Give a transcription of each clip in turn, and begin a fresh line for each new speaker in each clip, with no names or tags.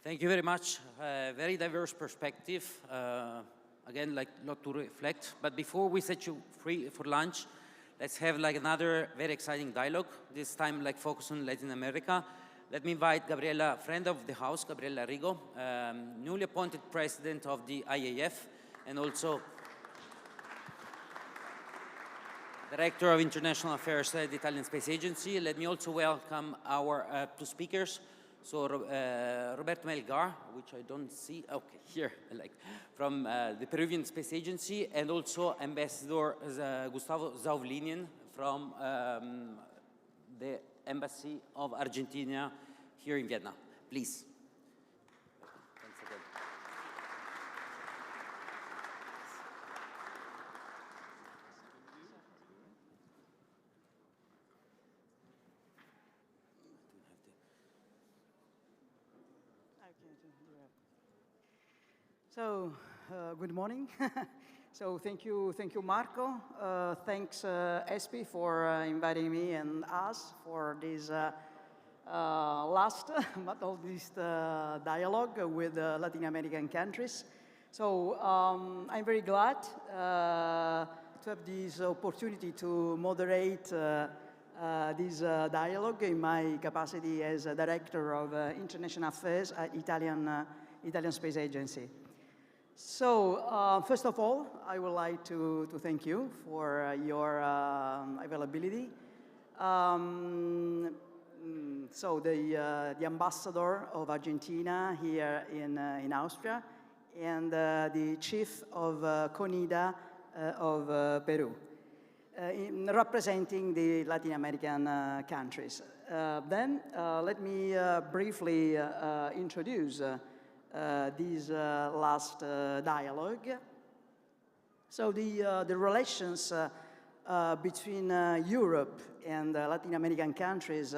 Thank you very much. Very diverse perspective. Again, like a lot to reflect. But before we set you free for lunch, let's have like another very exciting dialogue. This time, like focus on Latin America. Let me invite Gabriella, friend of the house, Gabriella Arrigo, newly appointed president of the IAF, and also Director of International Affairs at the Italian Space Agency. Let me also welcome our two speakers. So Roberto Melgar, which I don't see, okay, here, like, from the Peruvian Space Agency, and also Ambassador Gustavo Zlauvinen from the Embassy of Argentina here in Vienna. Please. Thanks again.
So, good morning. So thank you, Marco. Thanks, ESPI, for inviting me and us for this last but not least dialogue with Latin American countries. So I'm very glad to have this opportunity to moderate this dialogue in my capacity as a Director of International Affairs at Italian Space Agency. So, first of all, I would like to thank you for your availability. So, the ambassador of Argentina here in Austria, and the chief of CONIDA of Peru, representing the Latin American countries. Then, let me briefly introduce this last dialogue. So the relations between Europe and Latin American countries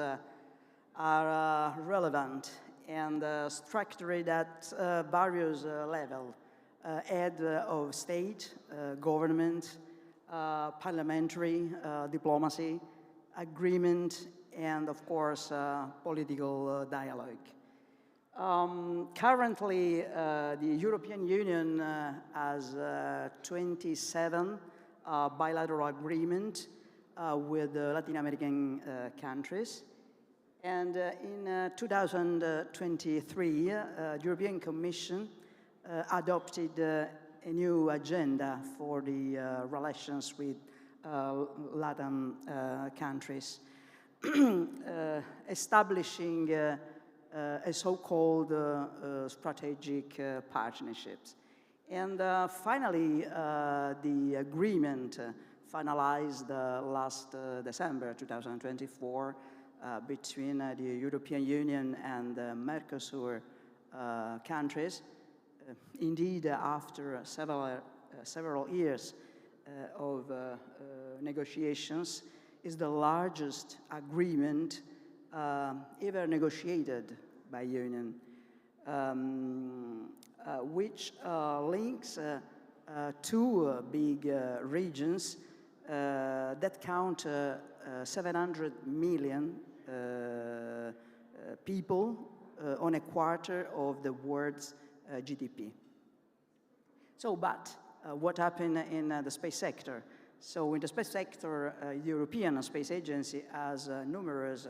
are relevant and structured at various levels: head of state, government, parliamentary, diplomacy, agreement, and of course political dialogue. Currently, the European Union has 27 bilateral agreements with Latin American countries. And in 2023, the European Commission adopted a new agenda for the relations with Latin countries, establishing a so-called strategic partnerships. And finally, the agreement finalized last December 2024 between the European Union and Mercosur countries. Indeed, after several years of negotiations, is the largest agreement ever negotiated by Union, which links two big regions that count 700 million people on a quarter of the world's GDP. So, but what happened in the space sector? So in the space sector, European Space Agency has numerous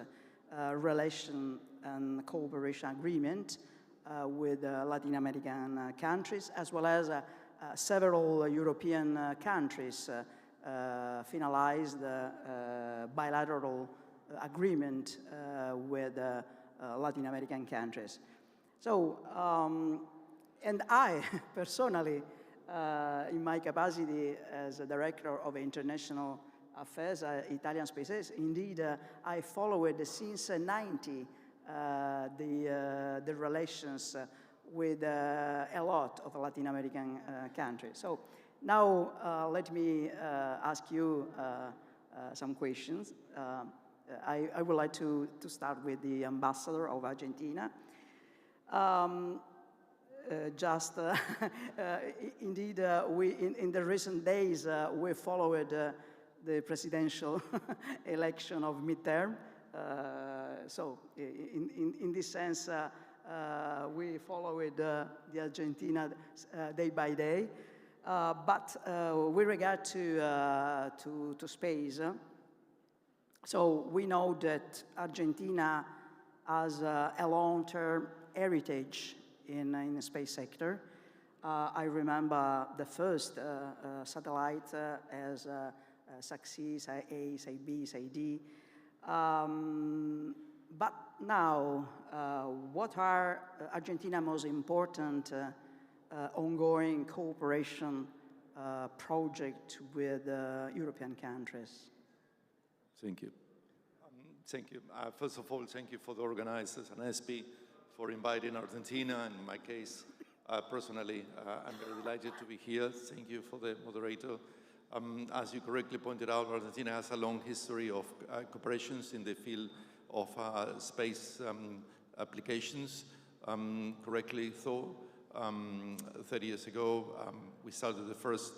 relation and cooperation agreement with Latin American countries, as well as several European countries finalized bilateral agreement with Latin American countries. So, and I personally, in my capacity as a Director of International Affairs at Italian Space Agency, indeed, I followed since '90 the relations with a lot of Latin American countries. So now let me ask you some questions. I would like to start with the ambassador of Argentina. Indeed, in the recent days, we followed the presidential election of midterm. So in this sense, We followed the Argentina day by day. But with regard to space, so we know that Argentina has a long-term heritage in the space sector. I remember the first satellite as SAC-C, SAC-A, SAC-B, SAC-D. But now, what are Argentina's most important ongoing cooperation project with European countries?
Thank you. Thank you. First of all, thank you for the organizers and ESPI for inviting Argentina. And in my case, personally, I'm very delighted to be here. Thank you for the moderator. As you correctly pointed out, Argentina has a long history of cooperations in the field of space applications. Correctly thought, 30 years ago, we started the first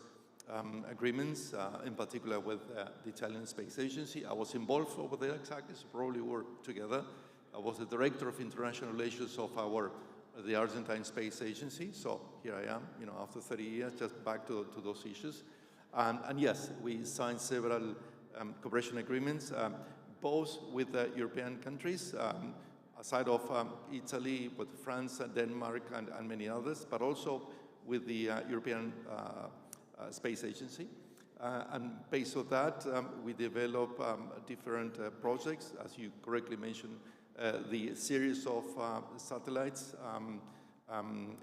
agreements, in particular with the Italian Space Agency. I was involved over there exactly, so probably we were together. I was the director of international relations of the Argentine Space Agency. So here I am, after 30 years, just back to those issues. And yes, we signed several cooperation agreements, both with European countries, aside of Italy, with France and Denmark and many others, but also with the European Space Agency. And based on that, we develop different projects, as you correctly mentioned, the series of satellites,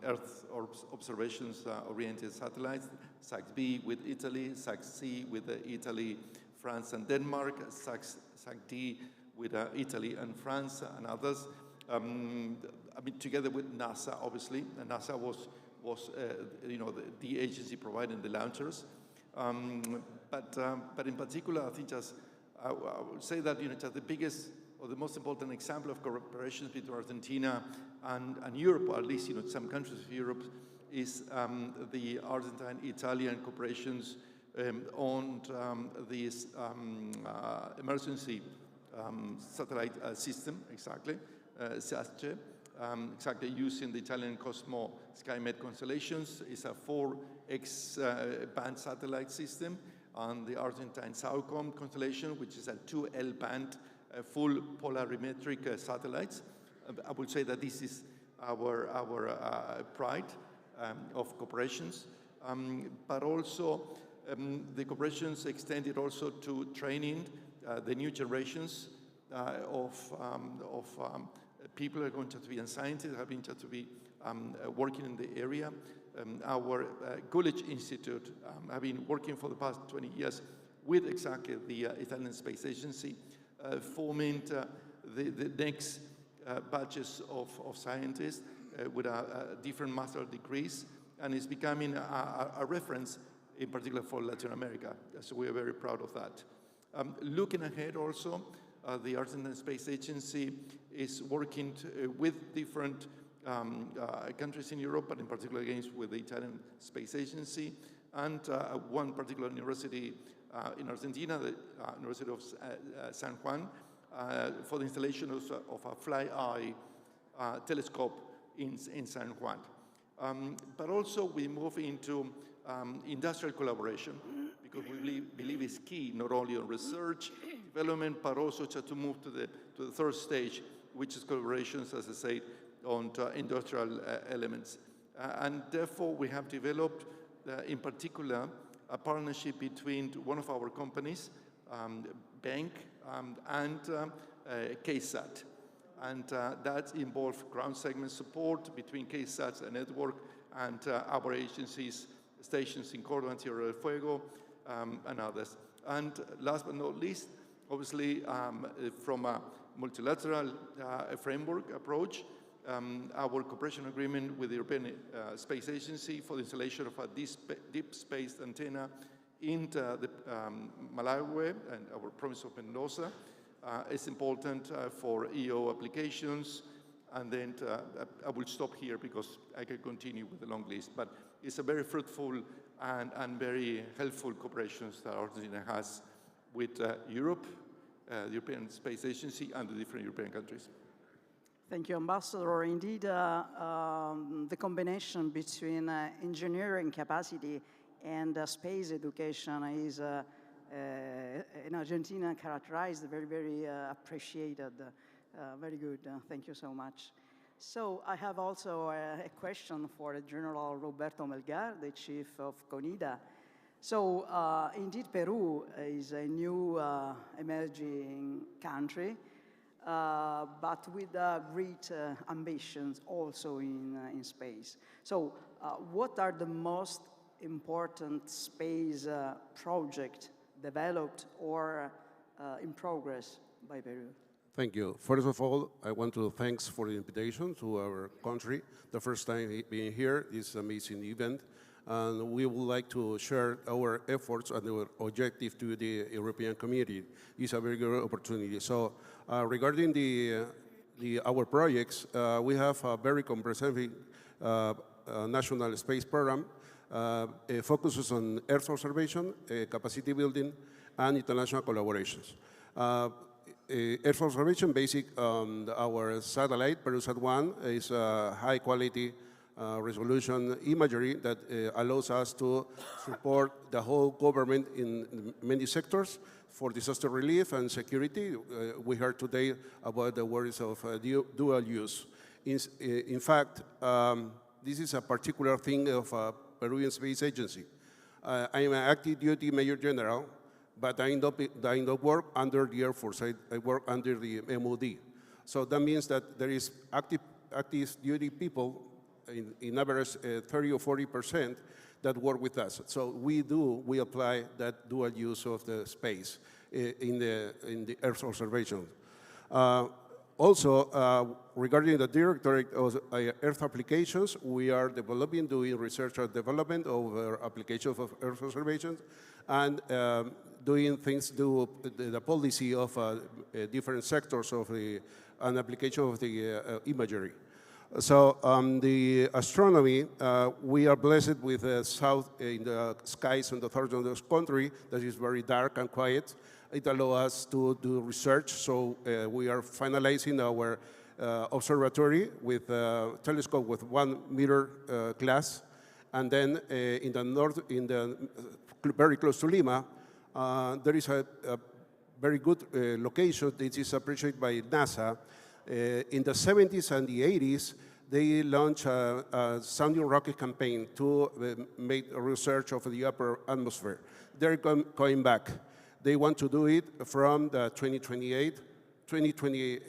Earth observations oriented satellites, SAC-B with Italy, SAC-C with Italy, France and Denmark, SAC-D with Italy and France and others. Together with NASA, obviously, and NASA was the agency providing the launchers. But in particular, I think I would say that just the biggest or the most important example of cooperation between Argentina and Europe, or at least some countries of Europe, is the Argentine-Italian cooperations on this emergency satellite system, exactly, SASCE, exactly using the Italian Cosmo SkyMed constellations. It's a 4X band satellite system on the Argentine SAOCOM constellation, which is a 2L band full polarimetric satellites. I would say that this is our pride of cooperations, but also the cooperations extended also to training the new generations of people who are going to be, and scientists have been to be working in the area. Our Coolidge Institute have been working for the past 20 years with exactly the Italian Space Agency, forming the next batches of scientists with different master degrees, and it's becoming a reference in particular for Latin America. So we are very proud of that. Looking ahead also, the Argentine Space Agency is working with different countries in Europe, but in particular against with the Italian Space Agency, and one particular university in Argentina, the University of San Juan, for the installation of a fly-eye telescope in San Juan. But also we move into industrial collaboration, because we believe it's key not only on research, development, but also to move to the third stage, which is collaborations, as I said, on industrial elements. And therefore, we have developed, in particular, a partnership between one of our companies, bank, and KSAT. And that involved ground segment support between KSAT's and network and our agencies, stations in Córdoba and Tierra del Fuego, and others. And last but not least, obviously, from a multilateral framework approach, our cooperation agreement with the European Space Agency for the installation of a deep space antenna in the Malawi and our province of Mendoza is important for EO applications. And then I will stop here because I can continue with the long list. But it's a very fruitful and very helpful cooperation that Argentina has with Europe, the European Space Agency, and the different European countries.
Thank you, Ambassador. Indeed, the combination between engineering capacity and space education is in Argentina characterized, very, very appreciated. Very good. Thank you so much. So I have also a question for General Roberto Melgar, the chief of CONIDA. So indeed, Peru is a new emerging country, but with great ambitions also in space. So what are the most important space projects developed or in progress by Peru?
Thank you. First of all, I want to thanks for the invitation to our country. The first time being here is an amazing event. And we would like to share our efforts and our objective to the European community. It's a very good opportunity. So regarding our projects, we have a very comprehensive national space program. It focuses on Earth observation, capacity building, and international collaborations. Earth observation, basic our satellite, PeruSat-1, is high quality resolution imagery that allows us to support the whole government in many sectors for disaster relief and security. We heard today about the worries of dual use. In fact, this is a particular thing of Peruvian Space Agency. I am an active duty Major General, but I don't work under the Air Force. I work under the MOD. So that means that there is active duty people, in average 30 or 40%, that work with us. So we apply that dual use of the space in the Earth observation. Also, regarding the Directorate of Earth Applications, we are doing research and development of applications of Earth observations and doing things to the policy of different sectors of an application of the imagery. So the astronomy, we are blessed with south in the skies on the third of the country that is very dark and quiet. It allows us to do research, so we are finalizing our observatory with a telescope with 1 meter class, and then in the north, very close to Lima, there is a very good location. This is appreciated by NASA. In the 70s and the 80s, they launched a sounding rocket campaign to make research of the upper atmosphere. They're going back. They want to do it from the 2028,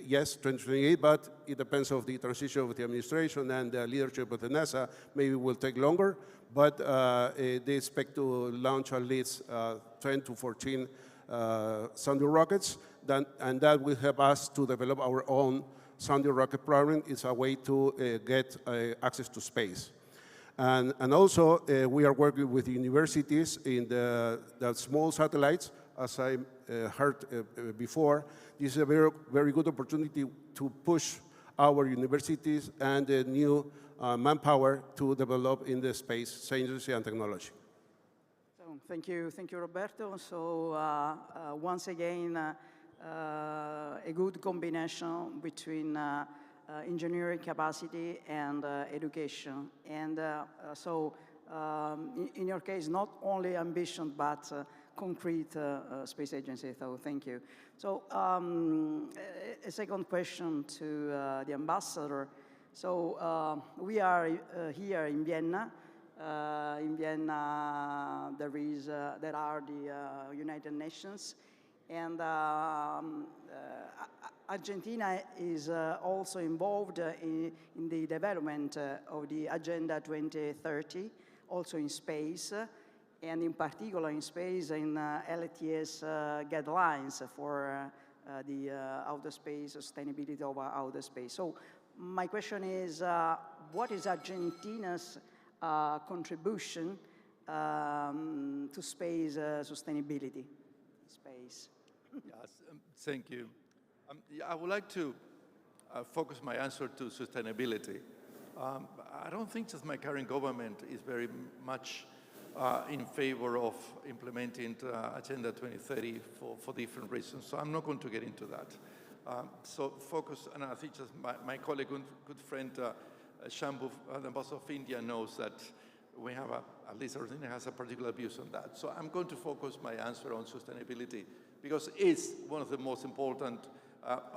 yes, 2028, but it depends on the transition of the administration and the leadership of the NASA. Maybe it will take longer, but they expect to launch at least 10 to 14 sounding rockets, and that will help us to develop our own sounding rocket program. It's a way to get access to space. And also, we are working with universities in the small satellites. As I heard before, this is a very, very good opportunity to push our universities and the new manpower to develop in the space science and technology.
So, thank you, Roberto. So once again, a good combination between engineering capacity and education. And so in your case, not only ambition, but concrete space agency, so thank you. So a second question to the ambassador. So we are here in Vienna. In Vienna, there are the United Nations, and Argentina is also involved in the development of the Agenda 2030, also in space, and in particular in space in LTS guidelines for the outer space, sustainability of outer space. So my question is, what is Argentina's contribution to space sustainability? Space.
Yes, thank you. I would like to focus my answer to sustainability. I don't think that my current government is very much in favor of implementing Agenda 2030 for different reasons, so I'm not going to get into that. So focus, and I think just my colleague, good friend, Shambhu, the ambassador of India, knows that we have, at least Argentina has a particular views on that. So I'm going to focus my answer on sustainability because it's one of the most important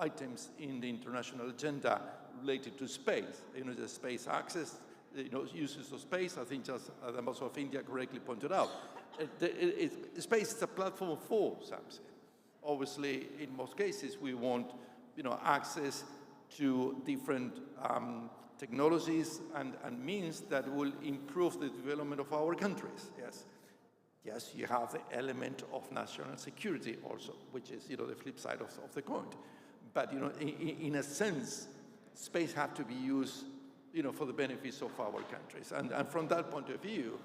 items in the international agenda related to space. You know, the space access, you know, uses of space. I think just the ambassador of India correctly pointed out. Space is a platform for something. Obviously, in most cases, we want, you know, access to different technologies and means that will improve the development of our countries. Yes. Yes, you have the element of national security also, which is, you know, the flip side of the coin. But, you know, in a sense, space has to be used, you know, for the benefits of our countries. And from that point of view,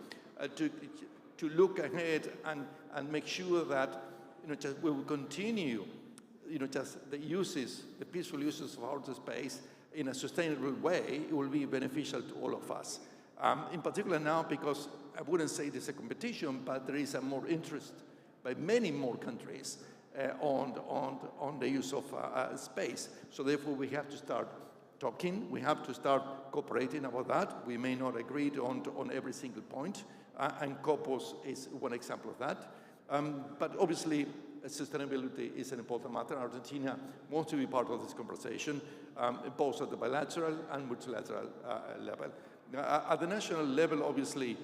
to look ahead and make sure that, you know, just we will continue, you know, just the uses, the peaceful uses of outer space in a sustainable way, it will be beneficial to all of us. In particular now, because I wouldn't say there's a competition, but there is a more interest by many more countries on the use of space. So therefore, we have to start talking. We have to start cooperating about that. We may not agree on every single point, and COPOS is one example of that. But obviously, sustainability is an important matter. Argentina wants to be part of this conversation, both at the bilateral and multilateral level. At the national level, obviously,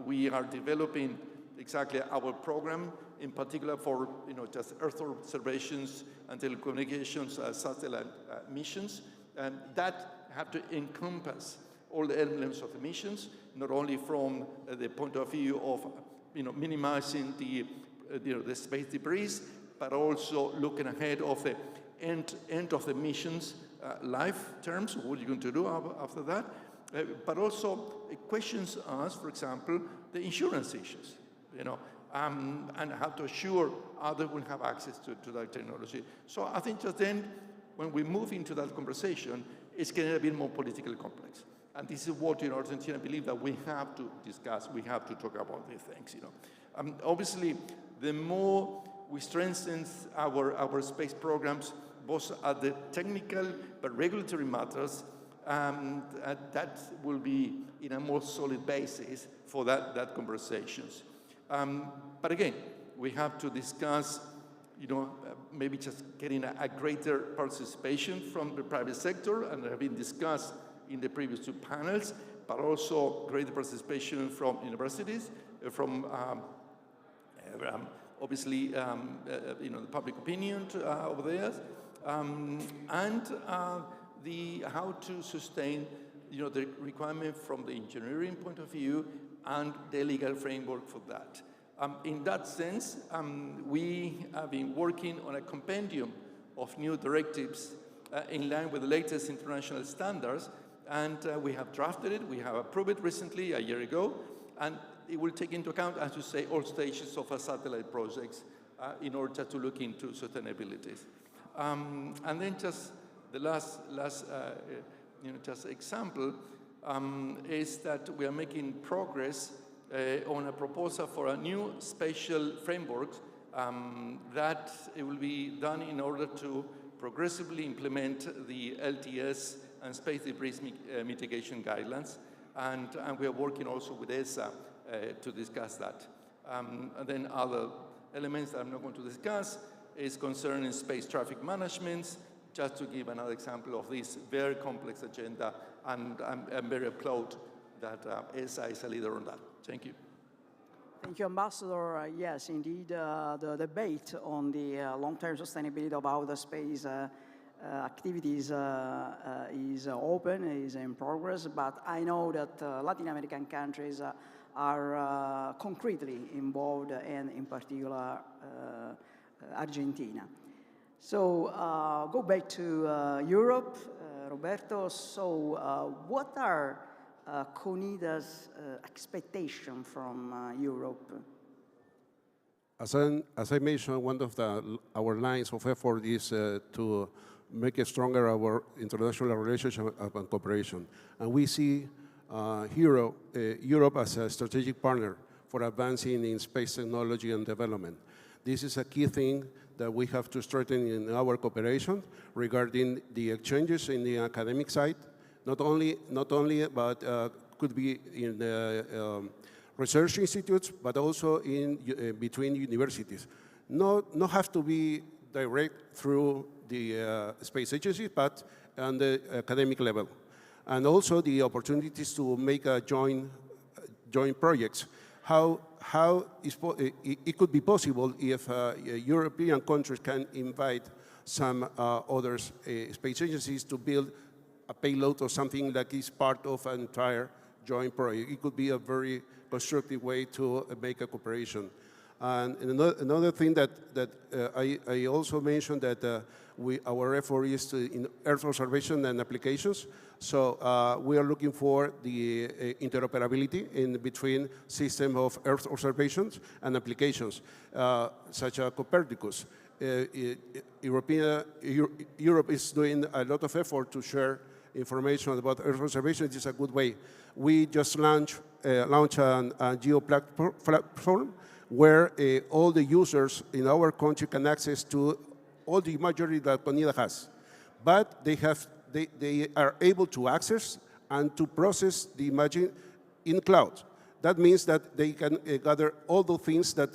we are developing exactly our program, in particular for, you know, just Earth observations and telecommunications satellite missions, and that have to encompass all the elements of the missions, not only from the point of view of, you know, minimizing the you know, the space debris, but also looking ahead of the end of the mission's life terms. What are you going to do after that? But also questions us, for example, the insurance issues, you know, and how to assure others will have access to that technology. So I think just then, when we move into that conversation, it's getting a bit more politically complex. And this is what in Argentina believe that we have to discuss, we have to talk about these things, you know. Obviously, the more we strengthen our space programs, both at the technical but regulatory matters, that will be in a more solid basis for that conversations. But again, we have to discuss, you know, maybe just getting a greater participation from the private sector, and have been discussed in the previous two panels, but also greater participation from universities, from obviously, you know, the public opinion over there, and how to sustain, you know, the requirement from the engineering point of view and the legal framework for that. In that sense, we have been working on a compendium of new directives in line with the latest international standards, and we have drafted it, we have approved it recently, a year ago, and it will take into account, as you say, all stages of a satellite projects in order to look into sustainability. And then just the last you know, just example is that we are making progress on a proposal for a new spatial framework that it will be done in order to progressively implement the LTS and space debris mitigation guidelines. And we are working also with ESA to discuss that. And then other elements that I'm not going to discuss is concerning space traffic management, just to give another example of this very complex agenda, and I'm very applaud that ESA is a leader on that. Thank you.
Thank you, Ambassador. Yes, indeed, the debate on the long-term sustainability of outer space activities is open, is in progress, but I know that Latin American countries are concretely involved, and in particular Argentina. So go back to Europe, Roberto. So what are CONIDA's expectations from Europe?
As I mentioned, one of our lines of effort is to make it stronger our international relationship and cooperation. And we see Europe as a strategic partner for advancing in space technology and development. This is a key thing that we have to strengthen in our cooperation regarding the exchanges in the academic side, not only, but could be in the research institutes, but also in between universities. Not have to be direct through the space agencies, but on the academic level. And also the opportunities to make a joint projects. How it could be possible if European countries can invite some other space agencies to build a payload or something that is part of an entire joint project. It could be a very constructive way to make a cooperation. And another thing that I also mentioned that our effort is in Earth observation and applications. So we are looking for the interoperability in between system of Earth observations and applications, such as Copernicus. Europe is doing a lot of effort to share information about Earth observation. It's a good way. We just launched a geo platform where all the users in our country can access to all the imagery that CONIDA has. But they are able to access and to process the imaging in cloud. That means that they can gather all the things that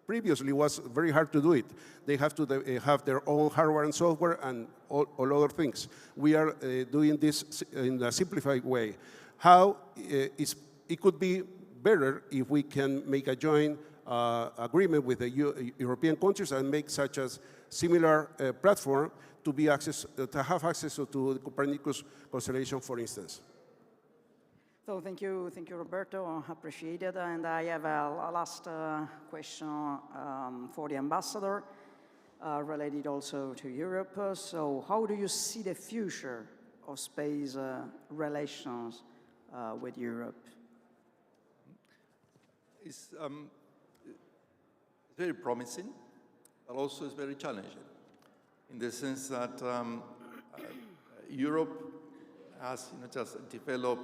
previously was very hard to do it. They have to have their own hardware and software and all other things. We are doing this in a simplified way. How it could be better if we can make a joint agreement with the European countries and make such a similar platform to have access to the Copernicus constellation, for instance.
So thank you, Roberto. Appreciate it. And I have a last question for the ambassador, related also to Europe. So how do you see the future of space relations with Europe?
It's very promising, but also it's very challenging, in the sense that Europe has just developed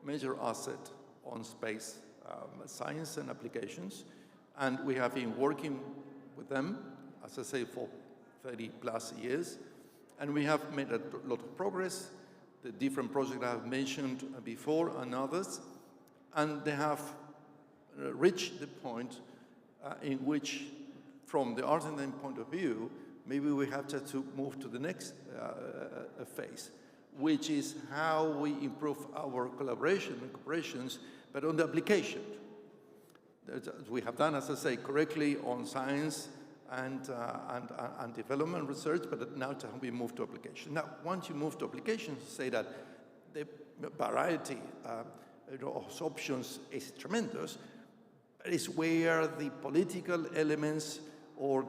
major asset on space science and applications, and we have been working with them, as I say, for 30 plus years, and we have made a lot of progress. The different projects I have mentioned before and others, and they have reached the point in which, from the Argentine point of view, maybe we have to move to the next phase, which is how we improve our collaboration and cooperations, but on the application. We have done, as I say, correctly on science and development research, but now we move to application. Now, once you move to applications, say that the variety of options is tremendous, but it's where the political elements or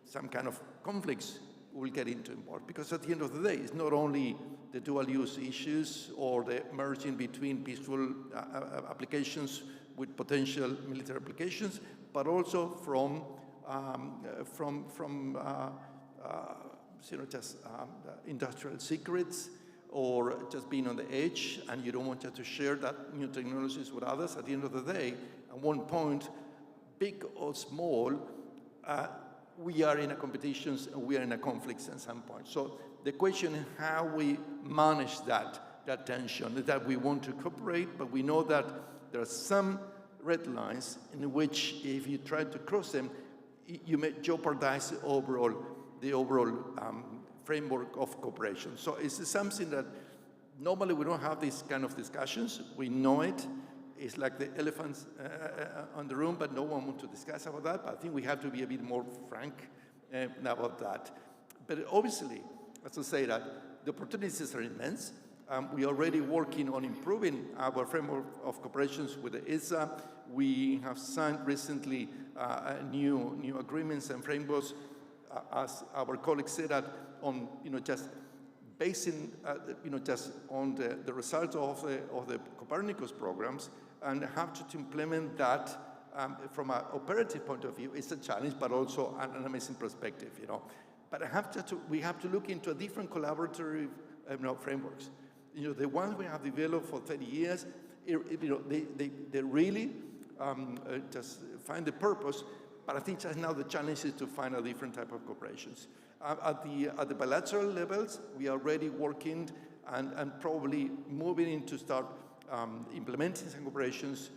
some kind of conflicts will get into involved. Because at the end of the day, it's not only the dual use issues or the merging between peaceful applications with potential military applications, but also from just industrial secrets, or just being on the edge, and you don't want to share that new technologies with others. At the end of the day, at one point, big or small, we are in a competitions and we are in a conflict at some point. So the question is how we manage that tension, that we want to cooperate, but we know that there are some red lines in which if you try to cross them, you may jeopardize the overall framework of cooperation. So it's something that normally we don't have these kind of discussions. We know it. It's like the elephants on the room, but no one wants to discuss about that. But I think we have to be a bit more frank about that. But obviously, as I say, that the opportunities are immense. We are already working on improving our framework of cooperations with the ESA. We have signed recently new agreements and frameworks, as our colleagues said, that on just basing just on the results of the Copernicus programs, and have to implement that from an operative point of view. It's a challenge, but also an amazing perspective, But we have to look into a different collaborative frameworks. The ones we have developed for 30 years, they really just find the purpose, But I think just now the challenge is to find a different type of cooperations. At the bilateral levels, we are already working and probably moving in to start implementing some cooperations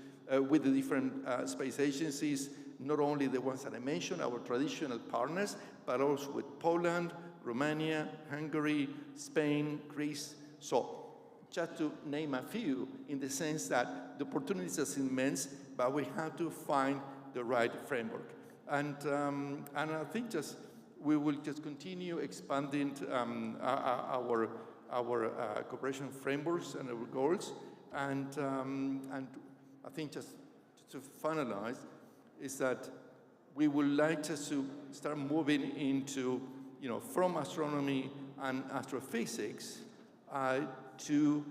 with the different space agencies, not only the ones that I mentioned, our traditional partners, but also with Poland, Romania, Hungary, Spain, Greece. So just to name a few, in the sense that the opportunities are immense, but we have to find the right framework. And I think we will just continue expanding our cooperation frameworks and our goals. And I think just to finalize is that we would like to start moving into, from astronomy and astrophysics to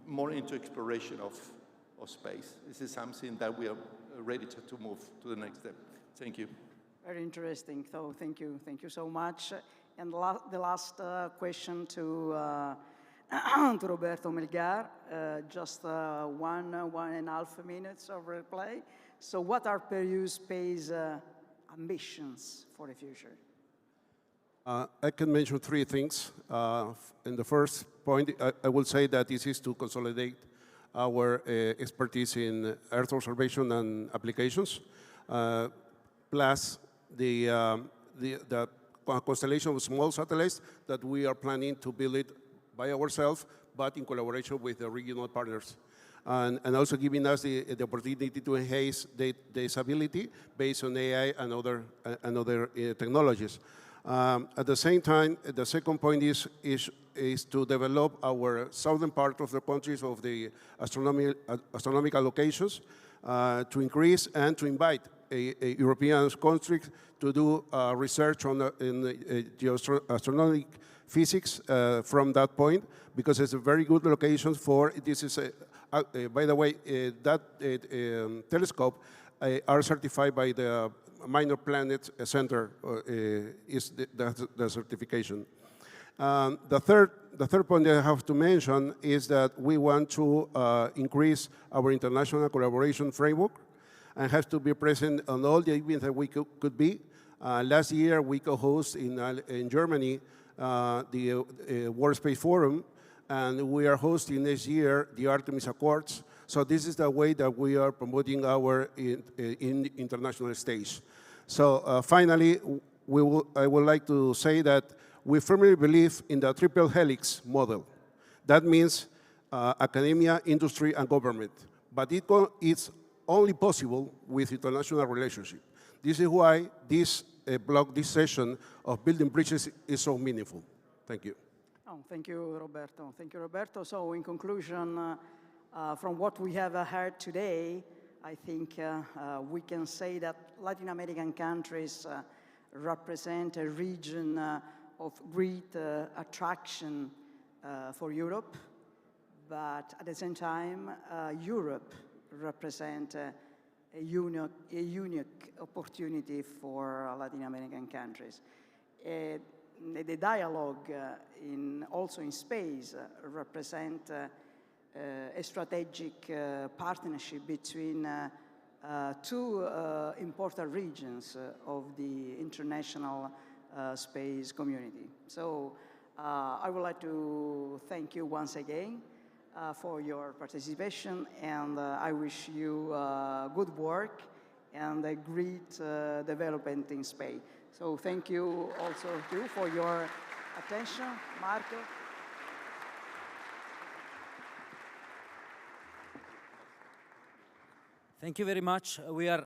more into exploration of space. This is something that we are ready to move to the next step. Thank you.
Very interesting. So thank you so much. And the last question to Roberto Melgar, just 1.5 minutes of reply. So what are Peru's space ambitions for the future?
I can mention 3 things. In the first point, I will say that this is to consolidate our expertise in Earth observation and applications, plus the constellation of small satellites that we are planning to build it by ourselves, but in collaboration with the regional partners. And also giving us the opportunity to enhance this ability based on AI and other technologies. At the same time, the second point is to develop our southern part of the countries of the astronomical locations, to increase and to invite European countries to do research on astronomic physics from that point, because it's a very good location for this. Is by the way, that telescope are certified by the Minor Planet Center. Is the certification. The third point that I have to mention is that we want to increase our international collaboration framework and have to be present on all the events that we could be. Last year, we co-host in Germany the World Space Forum, and we are hosting next year the Artemis Accords. So this is the way that we are promoting our international stage. So finally, I would like to say that we firmly believe in the triple helix model. That means academia, industry, and government. But it's only possible with international relationship. This is why this session of building bridges is so meaningful. Thank you.
Oh, thank you, Roberto. Thank you, Roberto. So in conclusion, from what we have heard today, I think we can say that Latin American countries represent a region of great attraction for Europe, but at the same time, Europe represents a unique opportunity for Latin American countries. The dialogue also in space represent a strategic partnership between 2 important regions of the international space community. So I would like to thank you once again for your participation, and I wish you good work and a great development in space. So thank you also too for your attention, Marco.
Thank you very much. We are